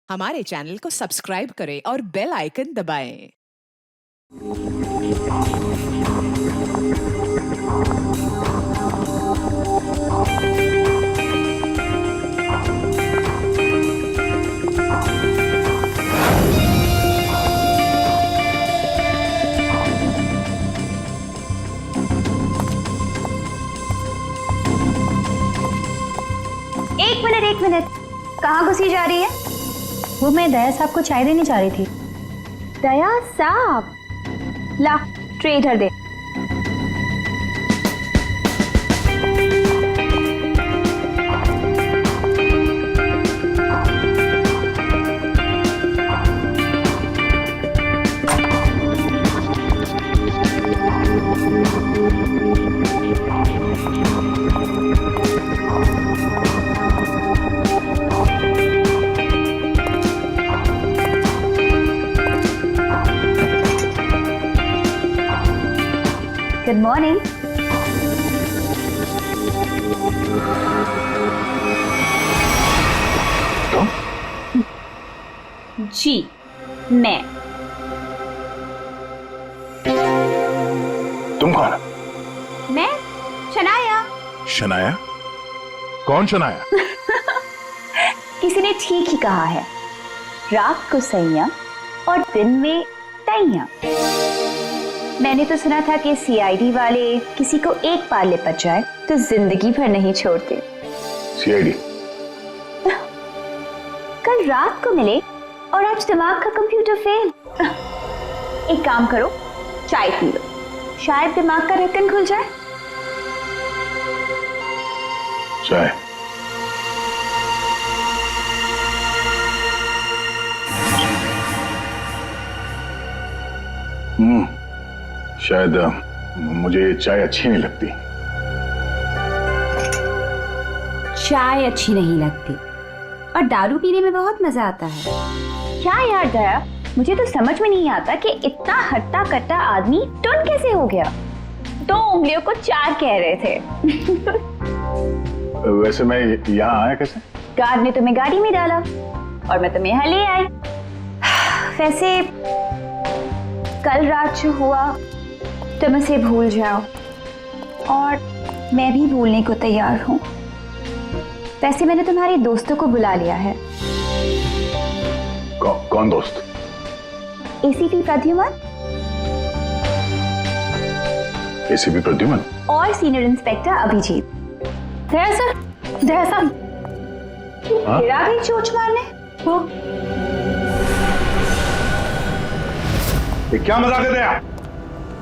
हमारे चैनल को सब्सक्राइब करें और बेल आइकन दबाएं। एक मिनट, कहाँ घुसी जा रही है? वो मैं दया साहब को चाय देने जा रही थी। दया साहब, ला ट्रे इधर दे। Good morning. जी मैं। तुम कौन है? मैं शनाया। शनाया? कौन शनाया? किसी ने ठीक ही कहा है, रात को सैया और दिन में तैया। मैंने तो सुना था कि सीआईडी वाले किसी को एक बार लिपट जाए तो जिंदगी भर नहीं छोड़ते। सीआईडी? कल रात को मिले और आज दिमाग का कंप्यूटर फेल। एक काम करो, चाय पी लो, शायद दिमाग का ढक्कन खुल जाए। चाय? शायद मुझे ये चाय अच्छी नहीं लगती। चाय अच्छी नहीं लगती और दारू पीने में बहुत मजा आता है। क्या यार दया, मुझे तो समझ में नहीं आता कि इतना हट्टा कट्टा आदमी टुन कैसे हो गया। 2 उंगलियों को 4 कह रहे थे। वैसे मैं यहाँ आया कैसे? गार्ड ने तुम्हें गाड़ी में डाला और मैं तुम्हें यहाँ ले आई। वैसे कल रात जो हुआ तुम उसे भूल जाओ और मैं भी भूलने को तैयार हूँ। वैसे मैंने तुम्हारे दोस्तों को बुला लिया है। कौन दोस्त? एसीपी प्रद्युमन एसीपी प्रद्युमन और सीनियर इंस्पेक्टर अभिजीत। दया साहब फिर आ गई चोट मारने। वो ये क्या मजाक है दया?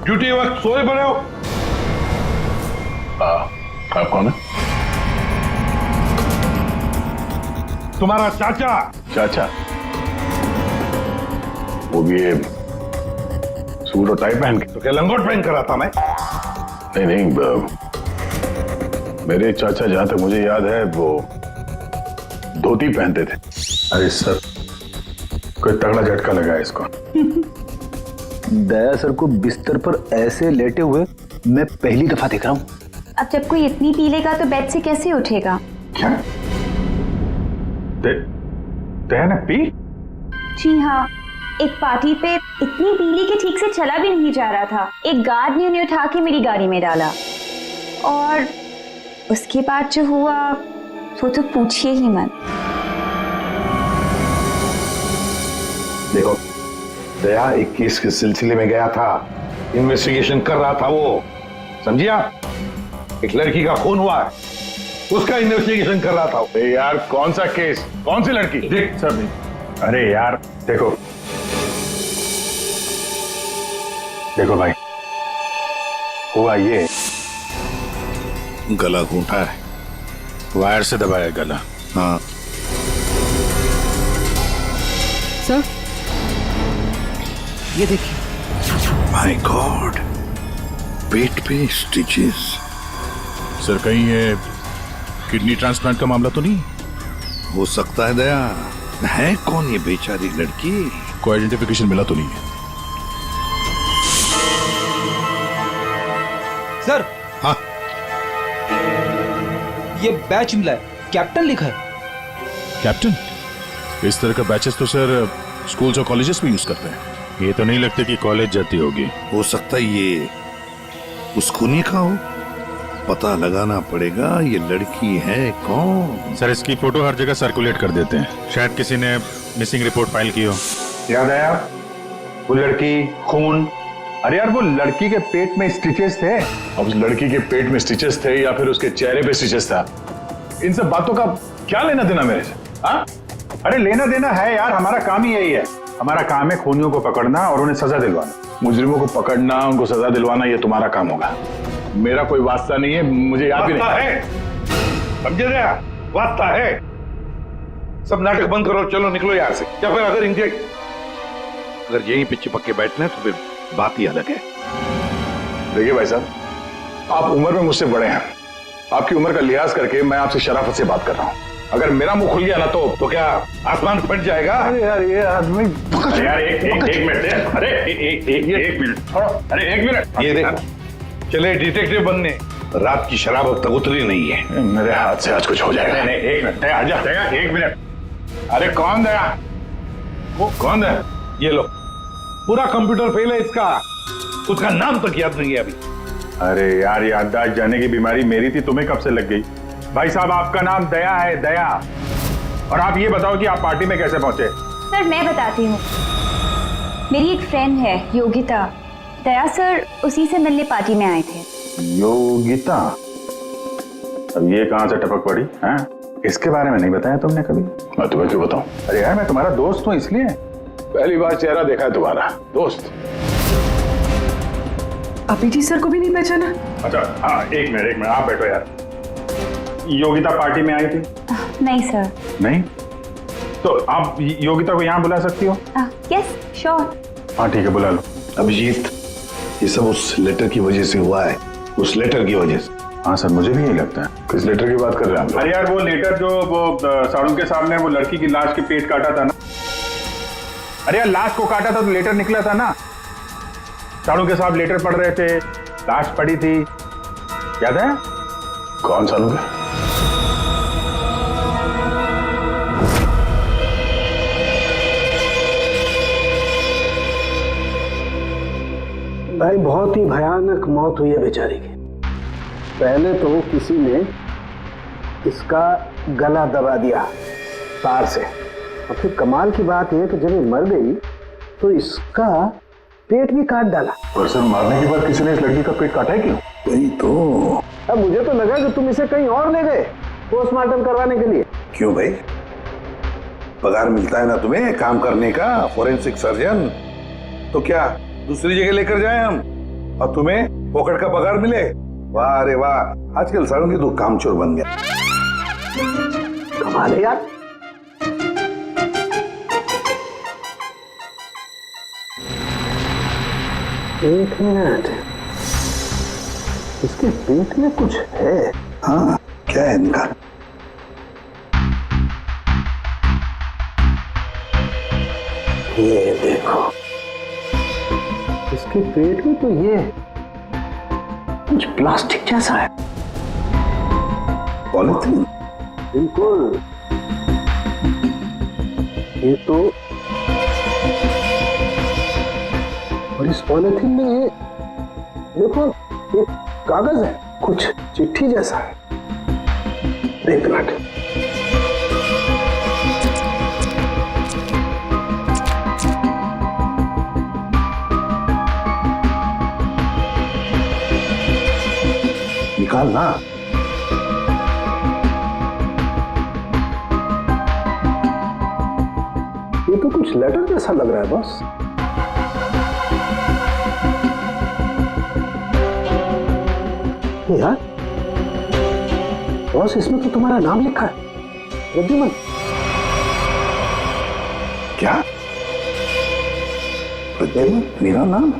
ड्यूटी वक्त सोए पड़े हो? आप कौन है? तुम्हारा चाचा। चाचा? वो भी ये सूट और टाई पहन के? तो क्या लंगोट पहन कर आता मैं? नहीं, मेरे चाचा जहां तक मुझे याद है वो धोती पहनते थे। अरे सर, कोई तगड़ा झटका लगा है इसको। दया सर को बिस्तर पर ऐसे लेटे हुए मैं पहली दफा देख रहा हूँ। अब जब कोई इतनी पी लेगा तो बेड से कैसे उठेगा? क्या? दया ने पी? जी हाँ, एक पार्टी पे इतनी पीली कि ठीक से चला भी नहीं जा रहा था। एक गार्ड ने उन्हें उठा के मेरी गाड़ी में डाला और उसके बाद जो हुआ वो तो पूछिए ही मत। देखो, दया एक केस के सिलसिले में गया था, इन्वेस्टिगेशन कर रहा था वो, समझिया? एक लड़की का खून हुआ है, उसका इन्वेस्टिगेशन कर रहा था। अरे यार, कौन सा केस? कौन सी लड़की? देख सर, अरे यार देखो भाई, हुआ ये, गला घूंटा है, वायर से दबाया गला। हाँ सर, ये देखिए। माय गॉड, पेट पे स्टिचेस। सर कहीं ये किडनी ट्रांसप्लांट का मामला तो नहीं? हो सकता है दया। है कौन ये बेचारी लड़की? कोई आइडेंटिफिकेशन मिला तो नहीं है? सर। हाँ, ये बैच मिला है, कैप्टन लिखा है। कैप्टन? इस तरह का बैचेस तो सर स्कूल्स और कॉलेजेस में यूज करते हैं। ये तो नहीं लगता कि कॉलेज जाती होगी। हो सकता है ये उस खूनी का हो। पता लगाना पड़ेगा ये लड़की है कौन। सर इसकी फोटो हर जगह सर्कुलेट कर देते हैं, शायद किसी ने मिसिंग रिपोर्ट फाइल की हो। याद आया वो लड़की, खून। अरे यार वो लड़की के पेट में स्टिचेस थे। अब उस लड़की के पेट में स्टिचेस थे या फिर उसके चेहरे पे स्टिचेस था, इन सब बातों का क्या लेना देना मेरे से? हाँ? अरे लेना देना है यार, हमारा काम ही यही है। हमारा काम है खूनियों को पकड़ना और उन्हें सजा दिलवाना। मुजरिमों को पकड़ना, उनको सजा दिलवाना, ये तुम्हारा काम होगा। मेरा कोई वास्ता नहीं है, मुझे याद भी नहीं है। समझे दया, वास्ता है। सब नाटक बंद करो, चलो निकलो यहाँ से। या फिर अगर यहीं पे चिपक के बैठना तो फिर बात ही अलग है। देखिए भाई साहब, आप उम्र में मुझसे बड़े हैं। आपकी उम्र का लिहाज करके मैं आपसे शराफत से बात कर रहा हूँ। अगर मेरा मुंह खुल गया ना तो क्या आसमान फट जाएगा? अरे यार ये आदमी यार एक मिनट। अरे एक मिनट छोड़ो। अरे एक मिनट। ये देखो, चले डिटेक्टिव बनने, रात की शराब अब तक उतरी नहीं है। मेरे हाथ से आज कुछ हो जाएगा। नहीं, एक मिनट आजा। एक मिनट। अरे कौन दया? वो कौन है? ये लो, पूरा कंप्यूटर फेल है इसका। उसका नाम तक याद नहीं है अभी। अरे यार याददाश्त जाने की बीमारी मेरी थी, तुम्हें कब से लग गई? भाई साहब आपका नाम दया है, दया। और आप ये बताओ कि आप पार्टी में कैसे पहुंचे? सर मैं बताती हूँ। मेरी एक फ्रेंड है योगिता, दया सर उसी से मिलने पार्टी में आए थे। योगिता? अब ये कहां से टपक पड़ी हैं? इसके बारे में नहीं बताया तुमने कभी? मैं तुम्हें क्यों बताऊं? अरे यार मैं तुम्हारा दोस्त हूँ इसलिए। पहली बार चेहरा देखा है तुम्हारा दोस्त। अभिजीत सर को भी नहीं पहचाना? अच्छा हाँ, एक मिनट आप बैठो यार। योगिता पार्टी में आई थी? नहीं सर। नहीं? तो आप योगिता को यहाँ बुला सकती हो? Yes sure. हाँ ठीक है, बुला लो। अभिजीत, ये सब उस लेटर की वजह से हुआ है। उस लेटर की वजह से। हाँ सर, मुझे भी यही लगता है। किस लेटर की बात कर रहे हैं हम? अरे यार वो लेटर जो वो साड़ू के सामने वो लड़की की लाश के पेट काटा था ना। अरे यार लाश को काटा था तो लेटर निकला था ना। साड़ू के साहब लेटर पढ़ रहे थे, लाश पड़ी थी, याद है? कौन सालों के? भाई बहुत ही भयानक मौत हुई है बेचारी की। पहले तो किसी ने इसका गला दबा दिया तार से, और फिर कमाल की बात यह कि जब ये मर गई तो इसका पेट भी काट डाला। और सर मारने के बाद किसी ने इस लड़की का पेट काटा है क्यों? वही तो। अब मुझे तो लगा कि तुम इसे कहीं और ले गए पोस्टमार्टम करवाने के लिए। क्यों भाई, पगार मिलता है ना तुम्हें काम करने का, फोरेंसिक सर्जन। तो क्या दूसरी जगह लेकर जाए हम और तुम्हें पॉकेट का पगार मिले? वाह रे वाह, आजकल सारों की तो कामचोर बन गया। कमाल है यार। एक मिनट, इसके पेट में कुछ है। हाँ, क्या है इनका? ये देखो, इसके पेट में तो ये कुछ प्लास्टिक जैसा है। पॉलिथीन? बिल्कुल। ये तो, और इस पॉलिथीन में ये देखो एक कागज है, कुछ चिट्ठी जैसा है। एक मिनट, निकाल ना। ये तो कुछ लेटर जैसा लग रहा है बॉस। यार बॉस, इसमें तो तुम्हारा नाम लिखा है, प्रद्युमन। क्या? प्रद्युमन मेरा नाम?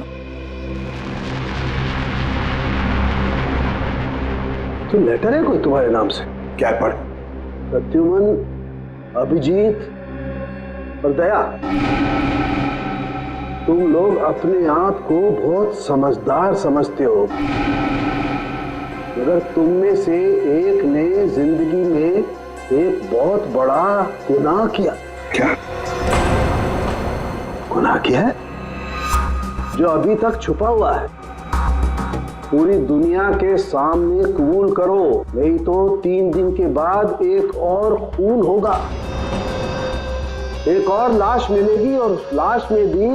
तो लेटर है कोई तुम्हारे नाम से? क्या पढ़? प्रद्युमन, अभिजीत और दया, तुम लोग अपने आप को बहुत समझदार समझते हो, मगर तुम में से एक ने जिंदगी में एक बहुत बड़ा गुनाह किया। क्या? गुनाह किया है जो अभी तक छुपा हुआ है, पूरी दुनिया के सामने कबूल करो, नहीं तो 3 दिन के बाद एक और खून होगा, एक और लाश मिलेगी और उस लाश में भी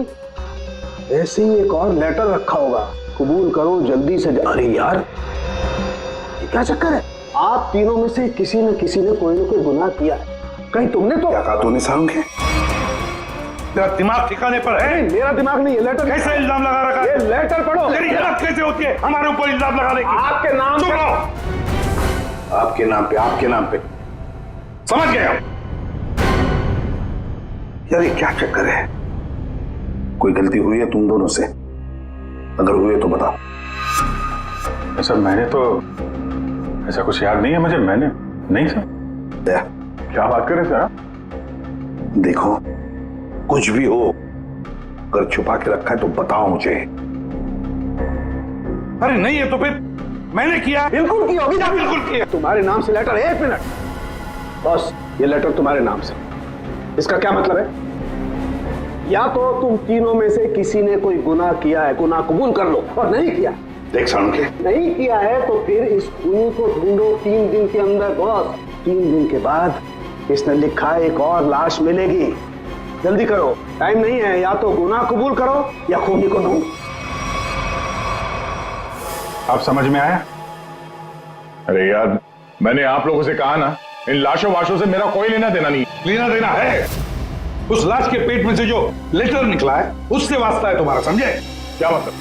ऐसे ही एक और लेटर रखा होगा। कबूल करो जल्दी से। अरे यार, ये क्या चक्कर है? आप तीनों में से किसी न किसी ने कोई न कोई गुनाह किया है। कहीं तुमने तो क्या कहा तूने सारुण के? तेरा दिमाग ठिकाने पर है? मेरा दिमाग नहीं है। लेटर कैसे इल्जाम लगा रखा है? ये लेटर पढ़ो। तेरी हिम्मत कैसे होती है हमारे ऊपर इल्जाम लगाने की? आपके नाम चुप पे। रहो। आपके नाम पे समझ गए हम। यार ये क्या चक्कर है? कोई गलती हुई है तुम दोनों से? अगर हुई है तो बताओ। सर मैंने तो ऐसा कुछ याद नहीं है मुझे। मैंने नहीं सर। दया, क्या बात कर रहे सर? देखो कुछ भी हो, अगर छुपा के रखा है तो बताओ मुझे। अरे नहीं है तो फिर मैंने किया। बिल्कुल की होगी। बिल्कुल किया। तुम्हारे नाम से लेटर है। 1 मिनट बॉस, ये लेटर तुम्हारे नाम से, इसका क्या मतलब है? या तो तुम तीनों में से किसी ने कोई गुनाह किया है, गुनाह कबूल कर लो, और नहीं किया। देख सारुण के, नहीं किया है तो फिर इस खूनी को ढूंढो 3 दिन के अंदर बॉस। 3 दिन के बाद इसने लिखा है एक और लाश मिलेगी। जल्दी करो, टाइम नहीं है। या तो गुनाह कबूल करो या खूनी को ढूंढो। आप समझ में आया? अरे यार, मैंने आप लोगों से कहा ना, इन लाशों वाशों से मेरा कोई लेना देना नहीं। लेना देना है। उस लाश के पेट में से जो लेटर निकला है उससे वास्ता है तुम्हारा, समझे? क्या मतलब?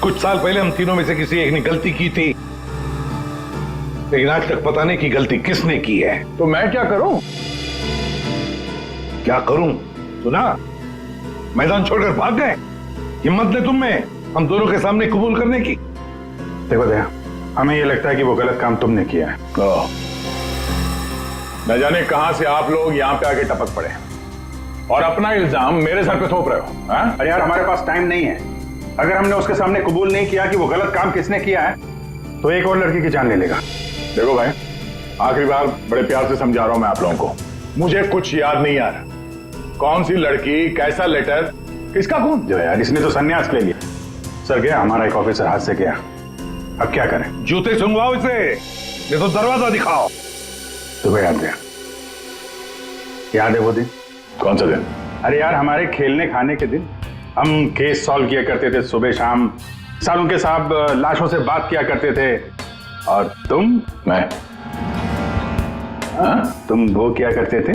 कुछ साल पहले हम तीनों में से किसी एक ने गलती की थी, लेकिन आज तक पता नहीं कि गलती किसने की है। तो मैं क्या करूं? क्या करूं? सुना, मैदान छोड़कर भाग गए। हिम्मत ने तुम में हम दोनों के सामने कबूल करने की। देखो दया, हमें ये लगता है कि वो गलत काम तुमने किया है। न जाने कहां से आप लोग यहां पे आके टपक पड़े और अपना इल्जाम मेरे सर पे थोप रहे हो। हाँ? अरे यार, हमारे पास टाइम नहीं है। अगर हमने उसके सामने कबूल नहीं किया कि वो गलत काम किसने किया है तो एक और लड़की की जान ले लेगा। देखो भाई, आखिरी बार बड़े प्यार से समझा रहा हूं मैं आप लोगों को, मुझे कुछ याद नहीं आ रहा। कौन सी लड़की, कैसा लेटर, किसका खून? जो यार, इसने तो संन्यास ले लिया। सर गया, हमारा एक ऑफिसर हाथ से गया। अब क्या करें? जूते सुंघवाओ इसे, ये तो दरवाजा दिखाओ। तुम्हें याद है? याद है वो दिन? कौन सा दिन? अरे यार, हमारे खेलने खाने के दिन हम केस सॉल्व किया करते थे सुबह शाम। सारुण के साहब लाशों से बात किया करते थे। और तुम? मैं? तुम वो किया करते थे?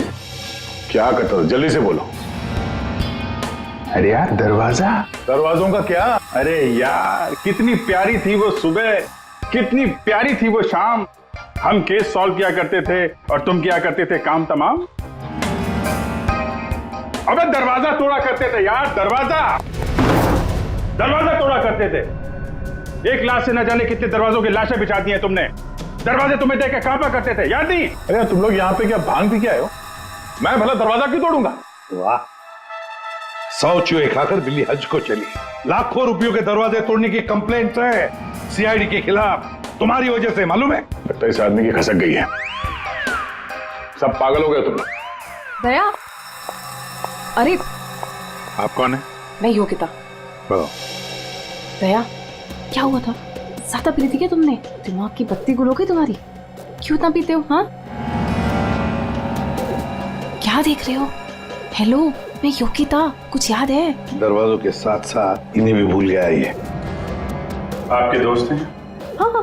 क्या करता था? जल्दी से बोलो। अरे यार, दरवाजा। दरवाजों का क्या? अरे यार, कितनी प्यारी थी वो सुबह, कितनी प्यारी थी वो शाम। हम केस सॉल्व किया करते थे और तुम किया करते थे काम तमाम। अबे दरवाजा तोड़ा करते थे यार, दरवाजा तोड़ा करते थे। एक लाश से न जाने कितने दरवाजों की लाशें बिछा दी हैं तुमने। दरवाजे तुम्हें देख के कांपा करते थे, याद नहीं? अरे तुम लोग यहाँ पे क्या भांग पी के आए हो? मैं भला दरवाजा क्यों तोड़ूंगा? वाह, 100 चूहे खाकर बिल्ली हज को चली। लाखों रुपयों के दरवाजे तोड़ने की कंप्लेंट है सीआईडी के खिलाफ, तुम्हारी वजह से, मालूम है? लगता है इस आदमी की खसक गई है। सब पागल हो गए तुम लोग। दया, अरे आप कौन है? मैं योगिता। बताओ। दया, क्या हुआ था? ज्यादा पी थी क्या तुमने? दिमाग की बत्ती गुल हो गई तुम्हारी? क्यों इतना पीते हो? हाँ, क्या देख रहे हो? हेलो, मैं योगिता, कुछ याद है? दरवाजों के साथ साथ इन्हें भी भूल गया ये। आपके दोस्त हैं? हाँ,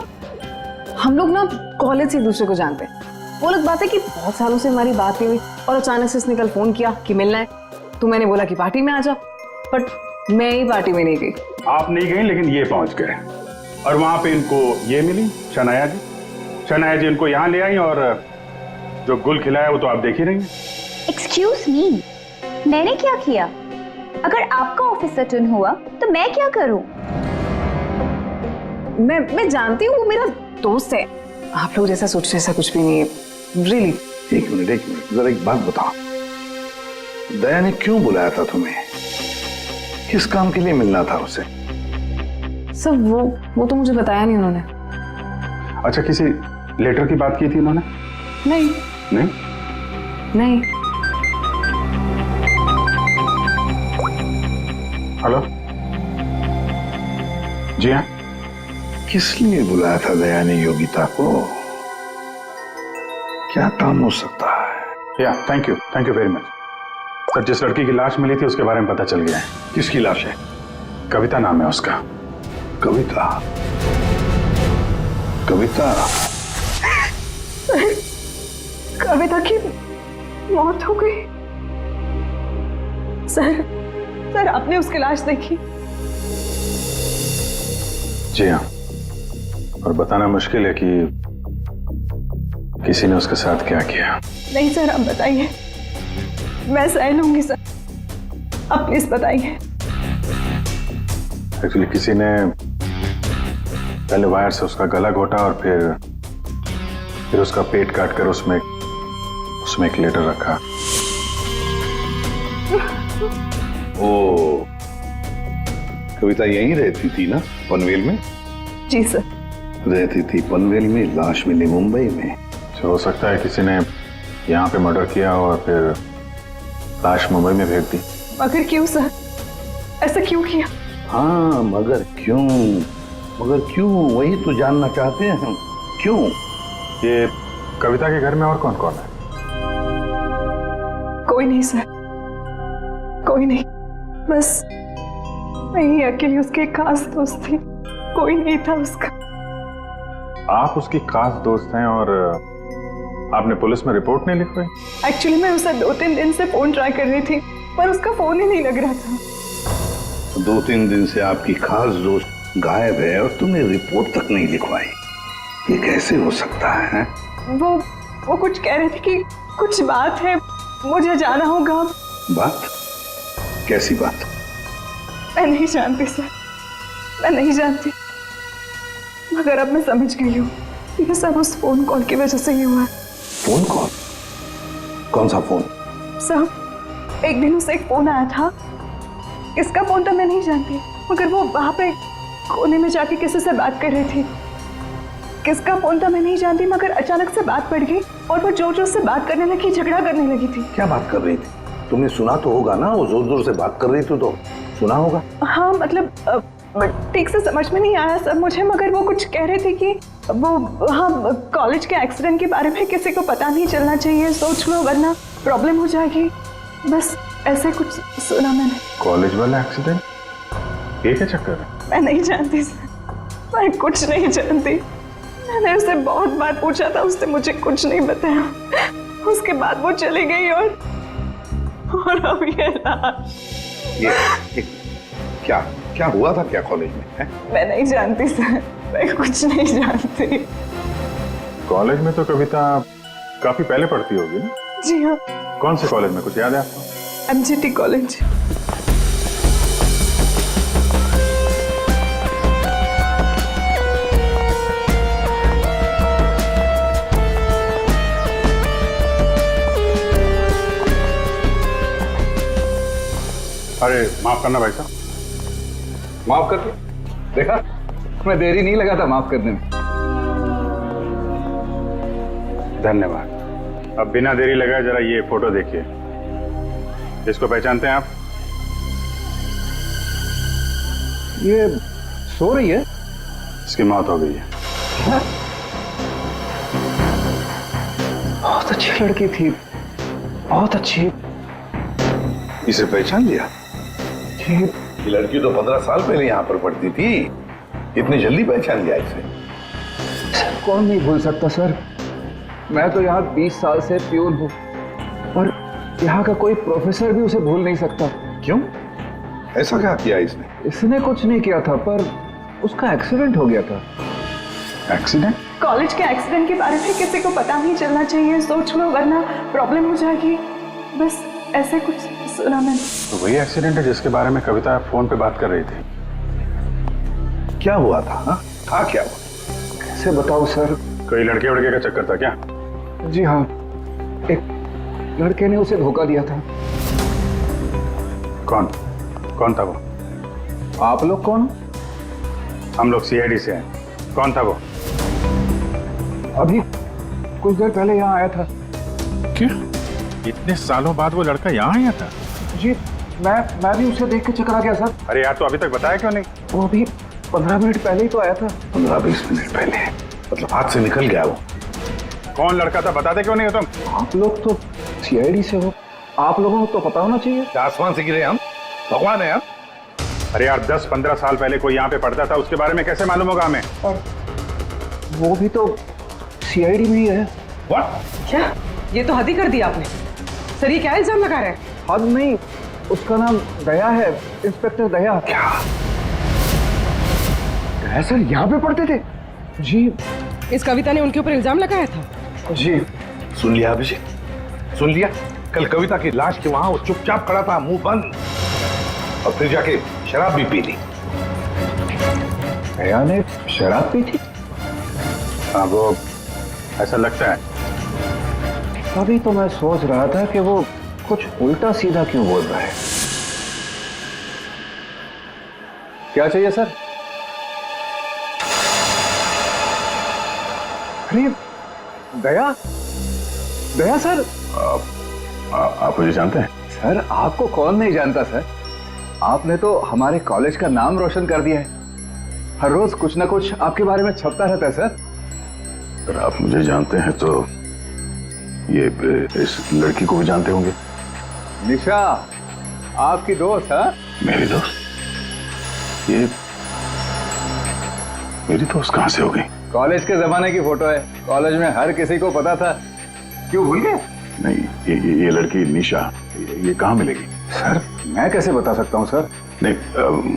हम लोग ना कॉलेज से एक दूसरे को जानते हैं। वो अलग बात है कि बहुत सालों से हमारी बात नहीं हुई और अचानक से इसने कल फोन किया कि मिलना है, तो मैंने बोला कि पार्टी में आ जा, बट मैं ही पार्टी में नहीं गई। आप नहीं गई, लेकिन ये पहुंच गए और वहां पे इनको ये मिली, शनाया जी। शनाया जी इनको यहाँ ले आई और जो गुल खिलाया वो तो आप देख ही रही हैं। एक्सक्यूज मी, मैंने क्या किया? अगर आपका ऑफिसर टर्न हुआ तो मैं क्या करूं? मैं जानती हूँ वो मेरा दोस्त है। आप लोग जैसा सोच रहे ऐसा कुछ भी नहीं है, रियली। एक मिनट, जरा एक बात बताओ, दया ने क्यों बुलाया था तुम्हें? किस काम के लिए मिलना था उसे? सब वो तो मुझे बताया नहीं उन्होंने। अच्छा, किसी लेटर की बात की थी उन्होंने? नहीं नहीं? हेलो। जी हाँ। किस लिए बुलाया था दया ने योगिता को? क्या काम हो सकता है? या thank you very much sir. जिस लड़की की लाश मिली थी उसके बारे में पता चल गया है। किसकी लाश है? कविता नाम है उसका। कविता? कविता? कविता की मौत हो गई? सर आपने उसकी लाश देखी? जी हाँ, और बताना मुश्किल है कि किसी ने उसके साथ क्या किया। नहीं सर, आप बताइए, मैं सह लूंगी सर, आप प्लीज बताइए। एक्चुअली किसी ने पहले वायर से उसका गला घोटा और फिर उसका पेट काटकर उसमें एक लेटर रखा। ओ, कविता यहीं रहती थी ना, पनवेल में? जी सर। रहती थी पनवेल में, लाश मिली मुंबई में। हो सकता है किसी ने यहाँ पे मर्डर किया और फिर लाश मुंबई में भेज दी। मगर क्यों सर, ऐसा क्यों किया? हाँ, मगर क्यों वही तो जानना चाहते हैं हम। क्यों? ये कविता के घर में और कौन कौन है? कोई नहीं सर, कोई नहीं, बस मैं ही अकेली उसकी एक खास दोस्त थी, कोई नहीं था उसका। आप उसकी खास दोस्त हैं और आपने पुलिस में रिपोर्ट नहीं लिखवाई? एक्चुअली मैं उसे 2-3 दिन से फोन ट्राई कर रही थी पर उसका फोन ही नहीं लग रहा था। 2-3 दिन से आपकी खास दोस्त गायब है और तुमने रिपोर्ट तक नहीं लिखवाई, ये कैसे हो सकता है? वो कुछ कह रहे थे कि कुछ बात है, मुझे जाना होगा। बात? कैसी बात? मैं नहीं जानती सर, मैं नहीं जानती, मगर अब मैं समझ गई हूँ ये सब उस फोन कॉल की वजह से ही हुआ है। Phone call? कौन सा फोन? सर एक दिन उसे एक फोन आया था, किसका फोन था मैं नहीं जानती, मगर वो वहां पे कोने में जाके किसी से बात कर रही थी। किसका फोन था मैं नहीं जानती, मगर अचानक से बात बढ़ गई और वो जोर जोर से बात करने लगी, झगड़ा करने लगी थी। क्या बात कर रही थी? तुमने सुना तो होगा ना, वो जोर जोर से बात कर रही थी तो सुना होगा। हाँ मतलब ठीक से समझ में नहीं आया सर मुझे, मगर वो कुछ कह रहे थे कि वो हाँ कॉलेज के एक्सीडेंट के बारे में किसी को पता नहीं चलना चाहिए, सोच लो वरना प्रॉब्लम हो जाएगी, बस ऐसे कुछ सुना मैंने। कॉलेज वाला एक्सीडेंट? ये क्या चक्कर है? मैं नहीं जानती सर, मैं कुछ नहीं जानती, मैंने उसे बहुत बार पूछा था, उसने मुझे कुछ नहीं बताया। उसके बाद वो चली गई और अब ये क्या हुआ था क्या कॉलेज में है? मैं नहीं जानती सर, मैं कुछ नहीं जानती। कॉलेज में तो कविता काफी पहले पढ़ती होगी ना? जी हाँ। कौन से कॉलेज में, कुछ याद है आपको? MGT college. अरे माफ करना भाई साहब। माफ कर दो। देखा, मैं देरी नहीं लगा था माफ करने में। धन्यवाद। अब बिना देरी लगाए जरा ये फोटो देखिए। इसको पहचानते हैं आप? ये सो रही है? इसकी मौत हो गई है। बहुत अच्छी लड़की थी, बहुत अच्छी। इसे पहचान लिया? ये लड़की तो 15 साल पहले यहाँ पर पढ़ती थी, इतनी जल्दी पहचान लिया इसे? कौन नहीं भूल सकता सर, मैं तो यहाँ 20 साल से प्यून हूँ और यहाँ का कोई प्रोफेसर भी उसे भूल नहीं सकता। क्यों? ऐसा क्या किया इसने? इसने कुछ नहीं किया था, पर उसका एक्सीडेंट हो गया था। एक्सीडेंट? कॉलेज के एक्सीडेंट के बारे में किसी को पता नहीं चलना चाहिए, सोच लो वरना प्रॉब्लम हो जाएगी, बस ऐसे कुछ सुना मैंने। तो वही एक्सीडेंट है जिसके बारे में कविता फोन पे बात कर रही थी। क्या हुआ था? हाँ? था क्या हुआ? कैसे बताऊं सर? कोई लड़के वड़के का चक्कर था क्या? जी हाँ, एक लड़के ने उसे धोखा दिया था। कौन था वो? आप लोग कौन? हम लोग CID से हैं। कौन था वो? अभी कुछ देर पहले यहाँ आया था। क्या? इतने सालों बाद वो लड़का यहाँ आया था? जी मैं भी उसे देख के चकरा गया सर। अरे यार, तो अभी तक बताया क्यों नहीं? वो अभी 15 मिनट पहले ही तो आया था। 15-20 मिनट पहले, मतलब हाथ से निकल गया वो। कौन लड़का था, बताते क्यों नहीं हो तुम? आप लोग तो सीआईडी से हो, आप लोगों को तो पता होना चाहिए। आसमान से गिरे हम, भगवान है हम। अरे यार, 10-15 साल पहले कोई यहाँ पे पढ़ता था, उसके बारे में कैसे मालूम होगा हमें? और वो भी तो सीआईडी में ही है। क्या? ये तो हद ही कर दिया आपने। सर, ये क्या इल्जाम लगा रहे हैं? हद नहीं, उसका नाम दया है, इंस्पेक्टर दया। क्या? दया सर यहाँ पे पढ़ते थे? जी। इस कविता ने उनके ऊपर इल्जाम लगाया था? जी। सुन लिया अभिषेक, सुन लिया? कल कविता की लाश के वहां वो चुपचाप खड़ा था, मुंह बंद, और फिर जाके शराब भी पी ली। दया ने शराब पी थी? हाँ, वो ऐसा लगता है। अभी तो मैं सोच रहा था कि वो कुछ उल्टा सीधा क्यों बोल रहा है। क्या चाहिए सर? अरे दया, दया सर। आप मुझे जानते हैं? सर आपको कौन नहीं जानता सर, आपने तो हमारे कॉलेज का नाम रोशन कर दिया है। हर रोज कुछ ना कुछ आपके बारे में छपता रहता है सर। अगर आप मुझे जानते हैं तो ये इस लड़की को भी जानते होंगे। निशा आपकी दोस्त है? मेरी दोस्त? ये मेरी दोस्त कहां से हो गई? कॉलेज के जमाने की फोटो है, कॉलेज में हर किसी को पता था। क्यों भूल गए? नहीं, ये लड़की निशा, ये कहाँ मिलेगी? सर मैं कैसे बता सकता हूँ सर? नहीं,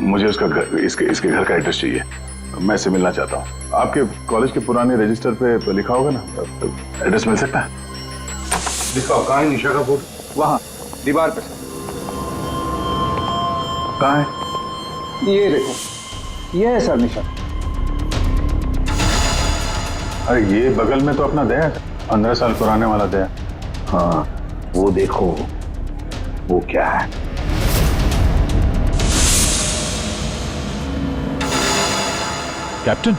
मुझे उसका घर, इसके घर का एड्रेस चाहिए, मैं इससे मिलना चाहता हूँ। आपके कॉलेज के पुराने रजिस्टर पे लिखा होगा ना, एड्रेस मिल सकता है? दिखाओ, कहाँ है निशा का फोटो? वहाँ दीवार पे सर। कहाँ है? ये देखो, ये है सर निशा। अरे ये बगल में तो अपना दया है, 15 साल पुराने वाला दया। हाँ, वो देखो, वो क्या है? कैप्टन?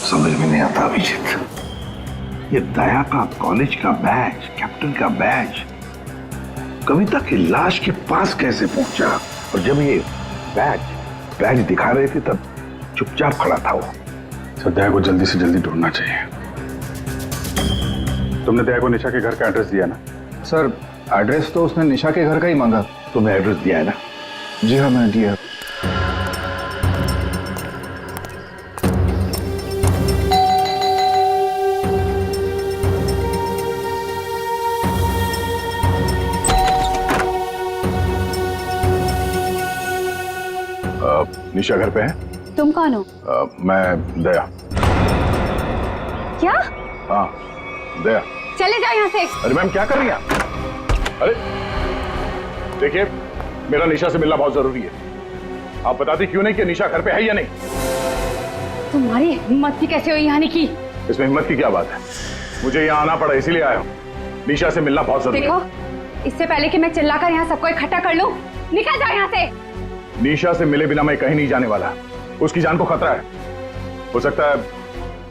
समझ में नहीं आता अभिजीत, ये दया का कॉलेज का बैज, कैप्टन का बैज कविता की लाश के पास कैसे पहुंचा? और जब ये बैज दिखा रहे थे तब चुपचाप खड़ा था वो। सर, दया को जल्दी से जल्दी ढूंढना चाहिए। तुमने दया को निशा के घर का एड्रेस दिया ना? सर एड्रेस तो उसने निशा के घर का ही मांगा। तुमने एड्रेस दिया है ना? जी हाँ मैंने दिया। निशा घर पे है? तुम कौन हो? मैं दया। क्या? हाँ, दया। चले जाओ यहाँ से। अरे मैम, क्या कर रही हैं? अरे देखिए, मेरा निशा से मिलना बहुत जरूरी है। आप बताते क्यों नहीं कि निशा घर पे है या नहीं? तुम्हारी हिम्मत ही कैसे हुई यहाँ की? इसमें हिम्मत की क्या बात है? मुझे यहाँ आना पड़ा, इसीलिए आया हूँ। निशा से मिलना बहुत जरूरी है। देखो, इससे पहले कि मैं चिल्लाकर यहाँ सबको इकट्ठा कर लूं, निकल जाओ यहाँ से। निशा से मिले बिना मैं कहीं नहीं जाने वाला। उसकी जान को खतरा है, हो सकता है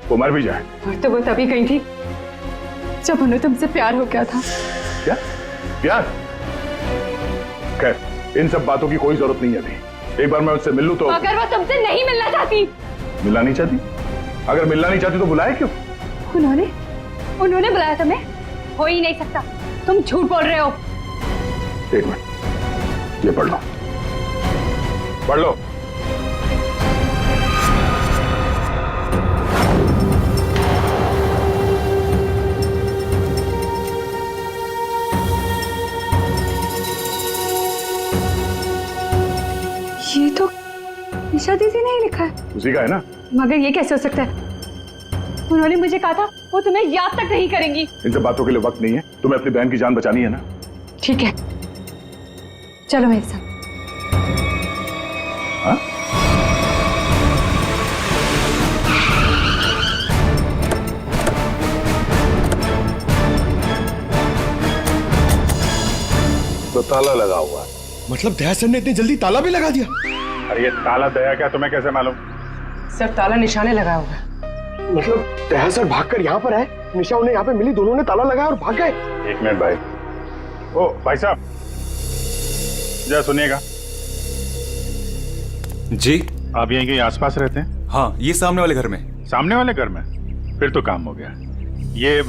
वो मर भी जाए। और तो वो तभी गई थी जब उन्हें तुमसे प्यार हो गया था। क्या प्यार? खैर, इन सब बातों की कोई जरूरत नहीं है अभी। एक बार मैं उससे मिल लूं तो। अगर वो तुमसे नहीं मिलना चाहती? मिलना नहीं चाहती? अगर मिलना नहीं चाहती तो बुलाए क्यों? उन्होंने बुलाया तुम्हें? हो ही नहीं सकता, तुम झूठ बोल रहे हो। एक मिनट, ये पढ़ लो, पढ़ लो। ये तो निशा दीदी ने ही लिखा है। उसी का है ना? मगर ये कैसे हो सकता है? उन्होंने मुझे कहा था वो तुम्हें याद तक नहीं करेंगी। इन सब बातों के लिए वक्त नहीं है। तुम्हें अपनी बहन की जान बचानी है ना? ठीक है, चलो मेरे साथ। हाँ? तो ताला लगा हुआ है। मतलब दया सर ने इतनी जल्दी ताला भी लगा दिया? अरे ये ताला दया क्या, तुम्हें कैसे मालूम? सब ताला निशाने लगा होगा। मतलब दया सर भागकर यहाँ पर आए, निशा उन्हें यहाँ पे मिली, दोनों ने ताला लगाया और भाग गए। एक मिनट भाई। ओ भाई साहब, जरा सुनिएगा, जी आप यहीं कहीं आसपास रहते हैं? हाँ, ये सामने वाले घर में। सामने वाले घर में? फिर तो काम हो गया। ये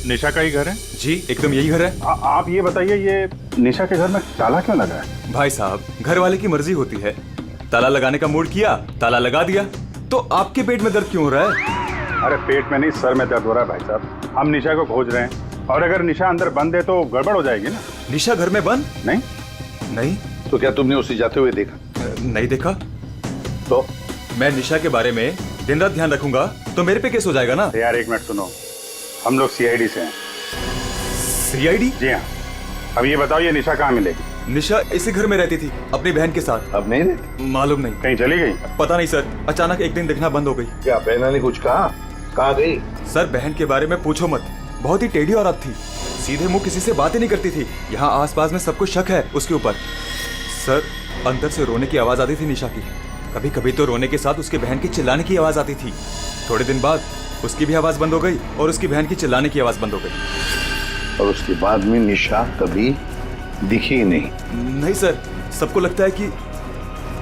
निशा का ही घर है? जी एकदम यही घर है। आप ये बताइए, ये निशा के घर में ताला क्यों लगा है? भाई साहब, घर वाले की मर्जी होती है, ताला लगाने का मूड किया, ताला लगा दिया। तो आपके पेट में दर्द क्यों हो रहा है? अरे पेट में नहीं, सर में दर्द हो रहा है भाई साहब। हम निशा को खोज रहे हैं, और अगर निशा अंदर बंद है तो गड़बड़ हो जाएगी ना। निशा घर में बंद? नहीं नहीं। तो क्या तुमने उसे जाते हुए देखा? नहीं देखा। तो मैं निशा के बारे में दिन रात ध्यान रखूंगा तो मेरे पे केस हो जाएगा ना। यार एक मिनट सुनो, हम लोग सीआईडी से हैं। सीआईडी? जी हाँ। अब ये बताओ, ये निशा कहाँ मिलेगी? निशा इसी घर में रहती थी अपनी बहन के साथ। अब नहीं रहती? मालूम नहीं, कहीं चली गई? पता नहीं सर, अचानक एक दिन दिखना बंद हो गई। क्या बहना ने कुछ कहा? कहाँ गई? सर बहन के बारे में पूछो मत, बहुत ही टेढ़ी औरत थी, सीधे मुंह किसी से बातें नहीं करती थी। यहाँ आसपास में सबको शक है उसके ऊपर। सर अंदर से रोने की आवाज आती थी निशा की, कभी कभी तो रोने के साथ उसके बहन की चिल्लाने की आवाज आती थी। थोड़े दिन बाद उसकी भी आवाज बंद हो गई और उसकी बहन की चिल्लाने की आवाज बंद हो गई। और उसके बाद में निशा कभी दिखी ही नहीं? नहीं सर, सबको लगता है कि।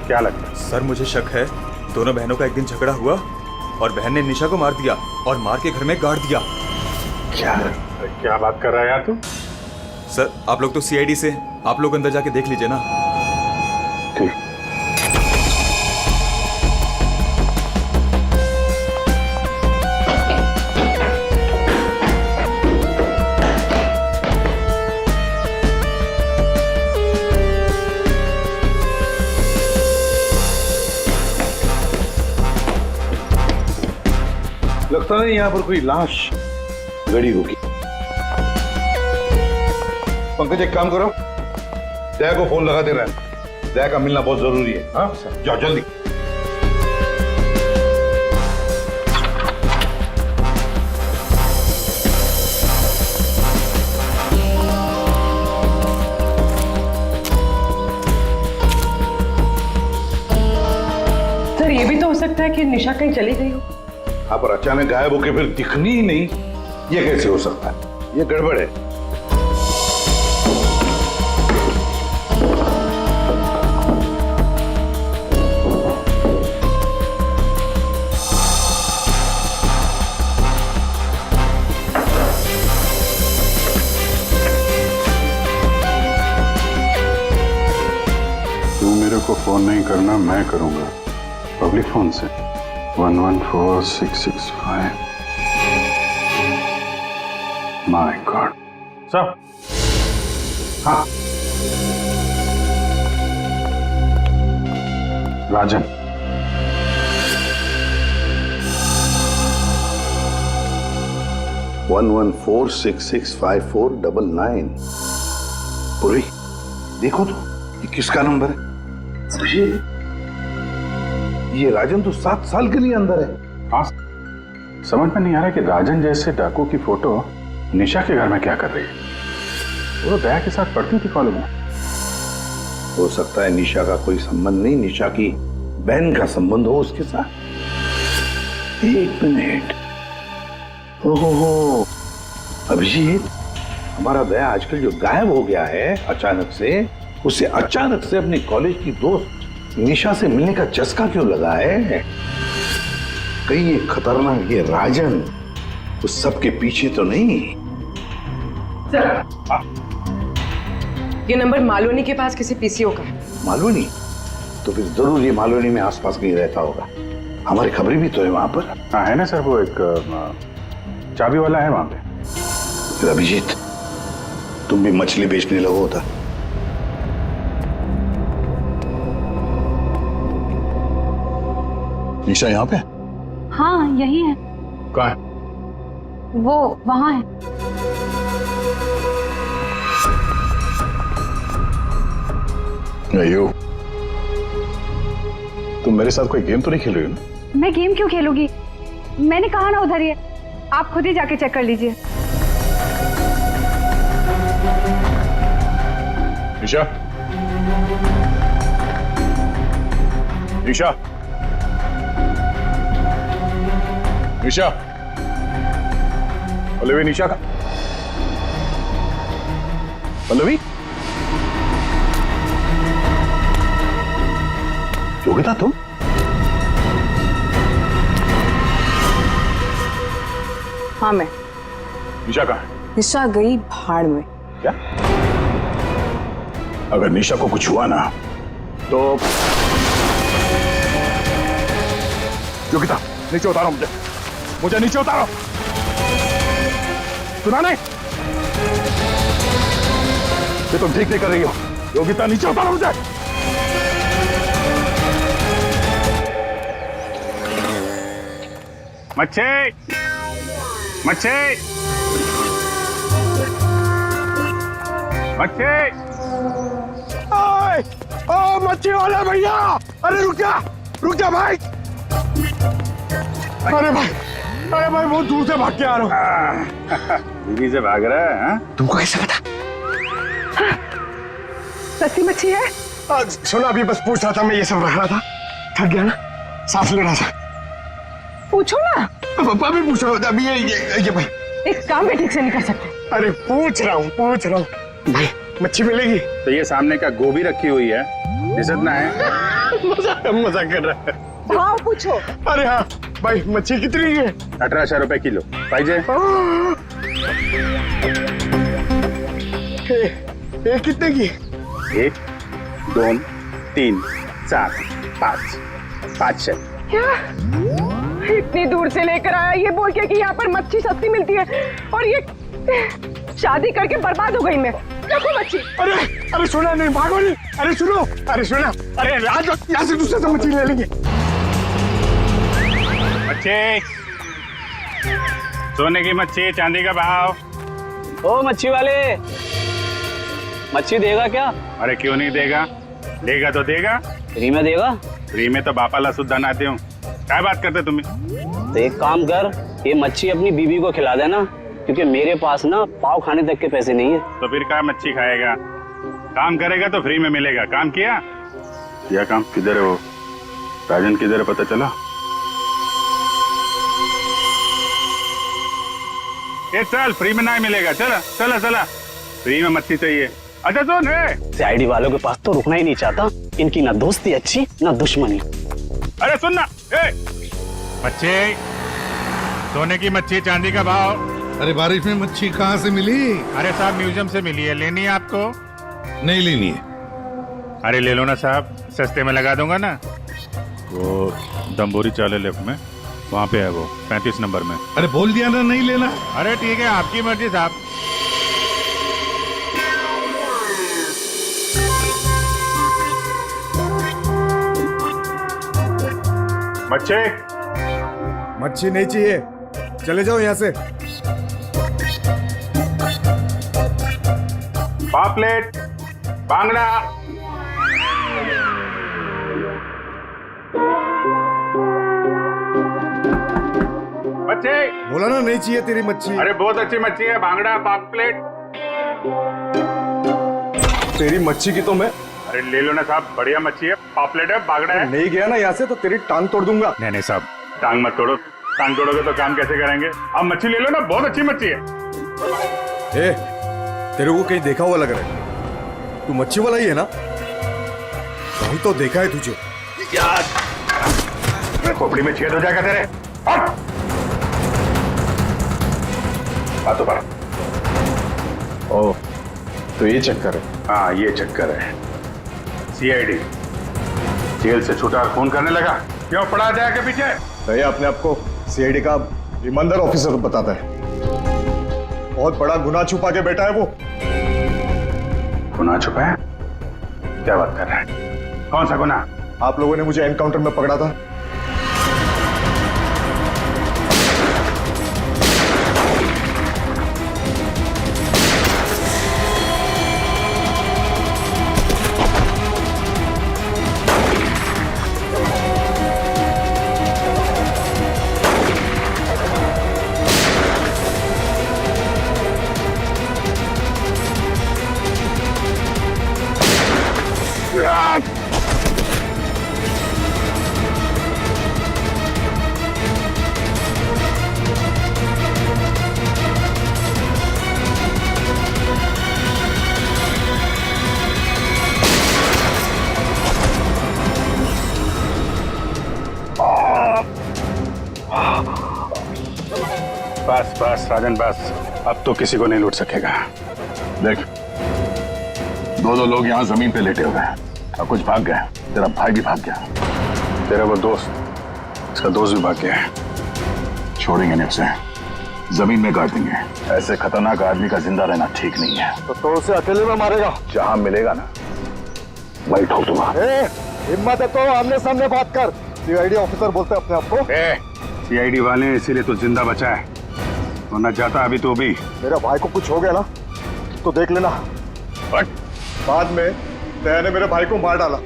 क्या लगता है? सर मुझे शक है दोनों बहनों का एक दिन झगड़ा हुआ और बहन ने निशा को मार दिया और मार के घर में गाड़ दिया। क्या बात कर रहा है यार तू? सर आप लोग तो सीआईडी से, आप लोग अंदर जाके देख लीजिए ना। ठीक। लगता नहीं यहाँ पर कोई लाश गड़ी होगी। पंकज एक काम करो, दया को फोन लगा दे रहे हैं। दया का मिलना बहुत जरूरी है। हाँ जाओ जल्दी। सर ये भी तो हो सकता है कि निशा कहीं चली गई हो। हाँ पर अचानक गायब होके फिर दिखनी ही नहीं, ये कैसे हो सकता है? ये गड़बड़ है। तू मेरे को फोन नहीं करना, मैं करूंगा पब्लिक फोन से। 114665। My God. सर। हाँ राजन। वन 114665499। पूरी देखो तो ये किसका नंबर है? ये राजन तो 7 साल के लिए अंदर है। हाँ, समझ में नहीं आ रहा कि राजन जैसे डाकू की फोटो निशा के घर में क्या कर रही है। वो दया के साथ पढ़ती थी कॉलेज में। हो सकता है निशा का कोई संबंध नहीं, निशा की बहन का संबंध हो उसके साथ। एक मिनट। ओहो अभिजीत, हमारा दया आजकल जो गायब हो गया है अचानक से, उसे अचानक से अपने कॉलेज की दोस्त निशा से मिलने का चस्का क्यों लगा है? कहीं ये खतरनाक ये राजन उस सब के पीछे तो नहीं? ये नंबर मालूनी के पास किसी पीसीओ का है। मालूनी? तो फिर जरूर ये मालूनी में आसपास कहीं रहता होगा। हमारी खबरें भी तो है वहां पर। हाँ है ना सर, वो एक चाबी वाला है वहां पे। फिर अभिजीत तुम भी मछली बेचने लगो होता। निशा यहाँ पे? हाँ यही है। कहाँ है? वो वहां है। अयो, तुम मेरे साथ कोई गेम तो नहीं खेल रही हो ना? मैं गेम क्यों खेलूंगी? मैंने कहा ना उधर ही है, आप खुद ही जाके चेक कर लीजिए। निशा, निशा, निशा, पल्लवी, निशा का पल्लवी। योगिता तुम? हाँ मैं। निशा कहाँ है? निशा गई भाड़ में। क्या? अगर निशा को कुछ हुआ ना तो योगिता नीचे उतारो, मुझे नीचे उतारो। सुना नहीं? ये तुम ठीक नहीं कर रही हो। योगिता नीचे उतारो मुझे। मच्छी मच्छी मच्छी, ओ मच्छी वाला भैया, अरे रुक जा भाई। अरे भाई बहुत दूर से भाग के आ रहा हूँ। बीवी से भाग रहा है? हाँ? तुमको कैसे पता? सस्ती मच्छी है? सुना, अभी बस पूछ रहा था, मैं ये सब रख रहा था, थक गया ना, सांस ले रहा था। पूछो ना। अभी पूछ रहा हूँ, अभी ये भाई एक काम भी ठीक से नहीं कर सकते। अरे पूछ रहा हूँ भाई, मच्छी मिलेगी? तो ये सामने का गोभी रखी हुई है, इज्जत ना है? मजाक कर रहा है। भाव पूछो। अरे हाँ भाई, मच्छी कितनी है? 1800 रुपए किलो। पाहिजे? ये कितने की? 1 2 3 4 5 500। क्या? इतनी दूर से लेकर आया ये बोल के कि यहाँ पर मच्छी सस्ती मिलती है, और ये शादी करके बर्बाद हो गई मैं। देखो मच्छी। अरे सुना नहीं, भागो नहीं। अरे सुनो, अरे सुना, अरे आज यहाँ से दूसरे से मच्छी ले लेंगे। मच्छी, सोने की मच्छी, चांदी का भाव। ओ मच्छी वाले, मच्छी देगा क्या? अरे क्यों नहीं देगा, देगा तो देगा। फ्री में देगा? फ्री में तो बापाला सुद्धा ना दूं। क्या बात करते तुम? तो एक काम कर, ये मच्छी अपनी बीवी को खिला देना, क्योंकि मेरे पास ना पाव खाने तक के पैसे नहीं है। तो फिर क्या मच्छी खाएगा? काम करेगा तो फ्री में मिलेगा। काम किया काम? किधर है वो राजन, किधर है पता चला? ये चल, फ्री में नहीं मिलेगा। चला फ्री में मच्छी चाहिए। अच्छा सुन, सीआईडी वालों के पास तो रुकना ही नहीं चाहता, इनकी ना दोस्ती अच्छी ना दुश्मनी। अरे सुन ना, मच्छी, सोने की मच्छी, चांदी का भाव। अरे बारिश में मच्छी कहाँ से मिली? अरे साहब म्यूजियम से मिली है, लेनी है आपको? नहीं लेनी है। अरे ले लो ना साहब, सस्ते में लगा दूंगा ना। वो दम्बोरी चाले लेफ्ट में, वहाँ पे है वो 35 नंबर में। अरे बोल दिया ना नहीं लेना। अरे ठीक है, आपकी मर्जी साहब। मच्छी नहीं चाहिए, चले जाओ यहाँ से। पापलेट, बांगड़ा। मच्छी बोला ना नहीं चाहिए तेरी मच्छी। अरे बहुत अच्छी मच्छी है, बांगड़ा, पापलेट। तेरी मच्छी की तो मैं। अरे ले लो ना साहब, बढ़िया मच्छी है, पापलेट है, बांगड़ा है। नहीं गया ना यहाँ से तो तेरी टांग तोड़ दूंगा। नहीं साहब, टांग मत तोड़ो। टांग तोड़ोगे तो काम कैसे करेंगे? आप मच्छी ले लो ना, बहुत अच्छी मच्छी है। तेरे को कहीं देखा हुआ लग रहा है, तू मच्छी वाला ही है ना? कहीं तो देखा है तुझे। खोपड़ी में छेद हो जाएगा तेरे। बातों पर। ओ, तो ये चक्कर है? हाँ ये चक्कर है। सीआईडी जेल से छूटा और खून करने लगा, क्यों पड़ा जाएगा पीछे? भैया अपने आप को सीआईडी का ईमानदार ऑफिसर बताता है, बहुत बड़ा गुनाह छुपा के बैठा है वो। गुनाह छुपा है? क्या बात कर रहा है? कौन सा गुनाह? आप लोगों ने मुझे एनकाउंटर में पकड़ा था। बस बस राजन बस, अब तो किसी को नहीं लूट सकेगा। देख, दो लोग यहाँ जमीन पे लेटे हुए हैं और कुछ भाग गए। तेरा भाई भी भाग गया। तेरा वो दोस्त, इसका दोस्त भी भाग गया है। छोड़ेंगे नहीं उसे, जमीन में गाड़ देंगे। ऐसे खतरनाक आदमी का जिंदा रहना ठीक नहीं है। तो उसे अकेले में मारेगा? जहां मिलेगा ना वही ठोक दूंगा। हिम्मत है तो आमने सामने बात कर। सीआईडी ऑफिसर बोलते हैं अपने आप को। सीआईडी वाले इसीलिए तो जिंदा बचा है, वरना जाता अभी तो भी। मेरा भाई को कुछ हो गया ना तो देख लेना। बाद में दया ने मेरे भाई को मार डाला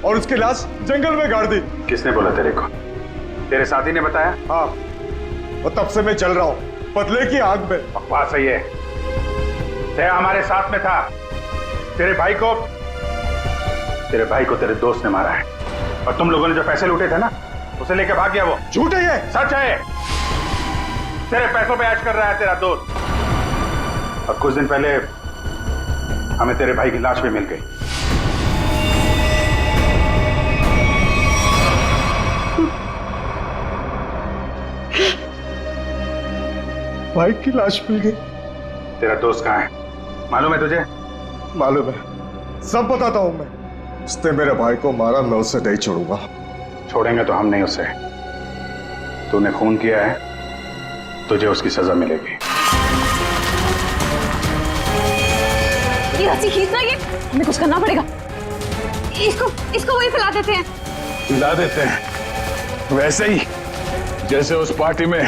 और उसकी लाश जंगल में गाड़ दी। किसने बोला तेरे को? तेरे साथी ने बताया? हाँ, और तब से मैं चल रहा हूँ बदले की आग में। बकवास है ये। दया हमारे साथ में था। तेरे भाई को तेरे दोस्त ने मारा है, और तुम लोगों ने जो पैसे लूटे थे ना, उसे लेके भाग गया वो। झूठ है ये? सच है। तेरे पैसों पे ऐश कर रहा है तेरा दोस्त। और कुछ दिन पहले हमें तेरे भाई की लाश भी मिल गई। भाई की लाश मिल गई? तेरा दोस्त कहाँ है, मालूम है तुझे? मालूम है, सब बताता हूं मैं। उसने मेरे भाई को मारा, मैं उसे नहीं छोड़ूंगा। छोड़ेंगे तो हम नहीं उसे। तूने खून किया है, तुझे उसकी सजा मिलेगी। ये रस्सी खींचना, ये हमें कुछ करना पड़ेगा। इसको वही फैला देते हैं। हिला देते हैं वैसे ही जैसे उस पार्टी में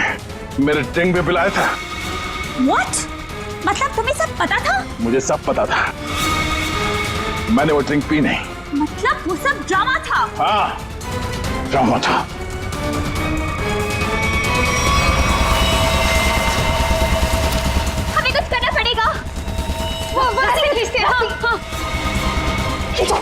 मेरे टिंग पे पिलाया था। What? मतलब तुम्हें सब पता था? मुझे सब पता था, मैंने वो ड्रिंक पी नहीं। मतलब वो सब ड्रामा था? हाँ, ड्रामा था। हमें कुछ करना पड़ेगा। वो रस्सी खींचते हैं। हाँ। खींचो।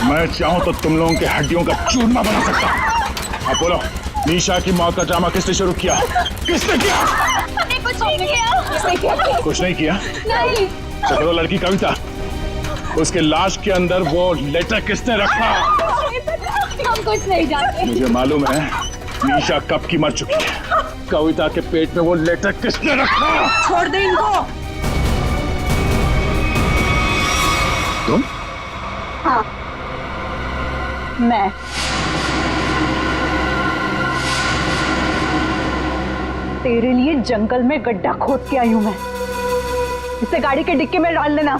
मैं चाहूं तो तुम लोगों के हड्डियों का चूरमा बना सकता हूं। अब बोलो, निशा की मौत का ड्रामा किसने शुरू किया? किसने किया? हमने कुछ नहीं किया। कुछ नहीं किया? नहीं। चलो, लड़की कविता, उसके लाश के अंदर वो लेटर किसने रखा? हम कुछ नहीं जानते। मुझे मालूम है निशा कब की मर चुकी है। कविता के पेट में वो लेटर किसने रखा? छोड़ दे इनको। तुम? हाँ, मैं। तेरे लिए जंगल में गड्ढा खोद के आई हूं मैं। इसे गाड़ी के डिक्की में डाल देना,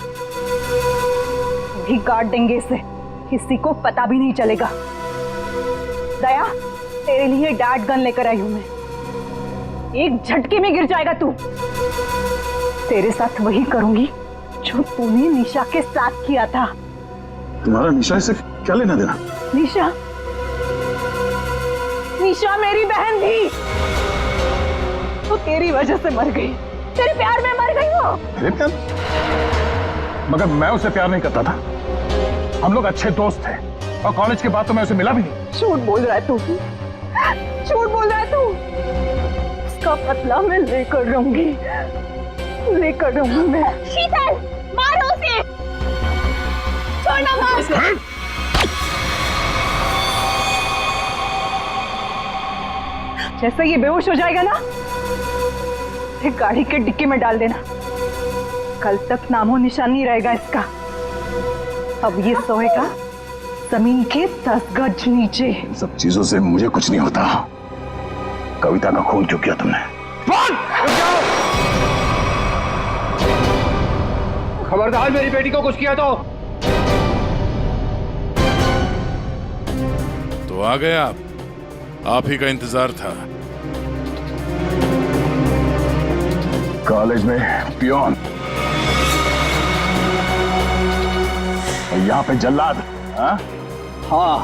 वही गाड़ देंगे इसे, किसी को पता भी नहीं चलेगा। दया, तेरे लिए डैड गन लेकर आई हूं मैं। एक झटके में गिर जाएगा तू। तेरे साथ वही करूंगी जो तूने निशा के साथ किया था। तुम्हारा निशा से क्या लेना देना? निशा मेरी बहन थी, वो तेरी वजह से मर गई। तेरे प्यार में मर गई वो। मेरे प्यार? मगर मैं उसे प्यार नहीं करता था। हम लोग अच्छे दोस्त थे और कॉलेज के बाद तो मैं उसे मिला भी नहीं। झूठ बोल रहा है तू, झूठ बोल रहा है तू। उसका बदला मैं लेकर रहूंगी मैं। शीतल, मारो उसे। छोड़ना मत। जैसे ये बेहोश हो जाएगा ना, एक गाड़ी के डिक्की में डाल देना। कल तक नामो निशान नहीं रहेगा इसका। अब ये सोएगा जमीन के 10 गज नीचे। इन सब चीजों से मुझे कुछ नहीं होता। कविता का खून क्यों किया तुमने? खबरदार, मेरी बेटी को कुछ किया तो आ गए आप ही का इंतजार था। कॉलेज में पियोन और यहाँ पे जल्लाद। हाँ? हाँ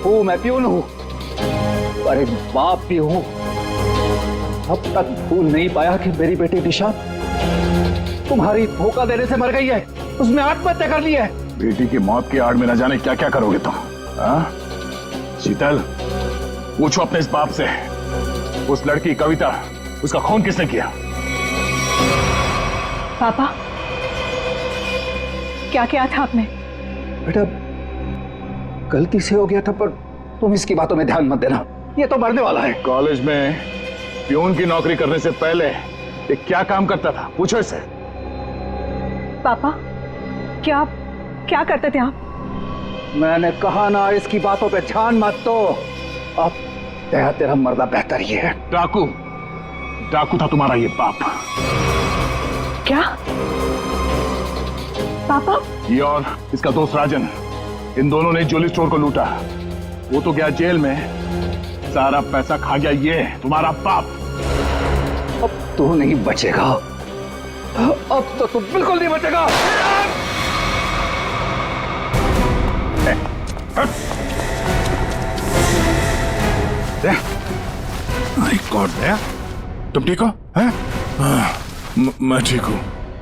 हूँ, मैं प्यून हूँ, पर एक बाप भी हूँ। अब तक भूल नहीं पाया कि मेरी बेटी दिशा तुम्हारी धोखा देने से मर गई है, उसने आत्महत्या कर ली है। बेटी की मौत की आड़ में न जाने क्या क्या करोगे तुम, हाँ? शीतल, पूछो अपने इस बाप से, उस लड़की कविता, उसका खून किसने किया? पापा, क्या किया था आपने? बेटा गलती से हो गया था, पर तुम इसकी बातों में ध्यान मत देना, ये तो मरने वाला है। कॉलेज में प्यून की नौकरी करने से पहले ये क्या काम करता था, पूछो इससे। पापा, क्या करते थे आप? मैंने कहा ना, इसकी बातों पे ध्यान मत दो। अब तेरा मर्दा बेहतर ही है। डाकू था तुम्हारा ये बाप। क्या पापा? ये और इसका दोस्त राजन, इन दोनों ने ज्वेलरी स्टोर को लूटा। वो तो गया जेल में, सारा पैसा खा गया ये तुम्हारा बाप। अब तू नहीं बचेगा, अब तो तू बिल्कुल नहीं बचेगा। माय गॉड, दया, तुम ठीक हो? हैं? मैं ठीक हूँ।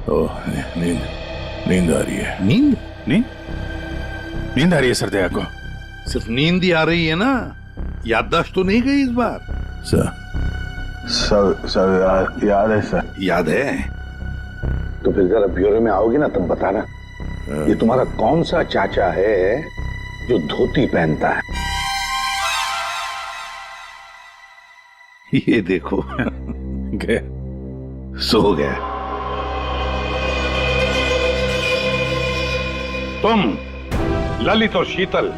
ओह, नींद आ रही है। नींद आ रही है सर दया को? सिर्फ नींद ही आ रही है ना, याददाश्त तो नहीं गई इस बार? सर याद है सर। याद है तो फिर जरा ब्यूरो में आओगे ना तब बताना, ये तुम्हारा कौन सा चाचा है जो धोती पहनता है? ये देखो गया, सो गया। तुम ललित और शीतल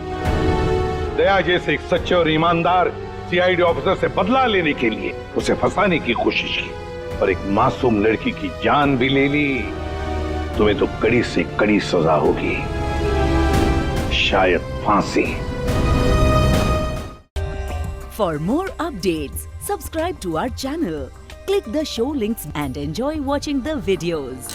दया जैसे एक सच्चे और ईमानदार सीआईडी ऑफिसर से बदला लेने के लिए उसे फंसाने की कोशिश की, और एक मासूम लड़की की जान भी ले ली। तुम्हें तो कड़ी से कड़ी सजा होगी, शायद फांसी। For more updates, subscribe to our channel, click the show links and enjoy watching the videos.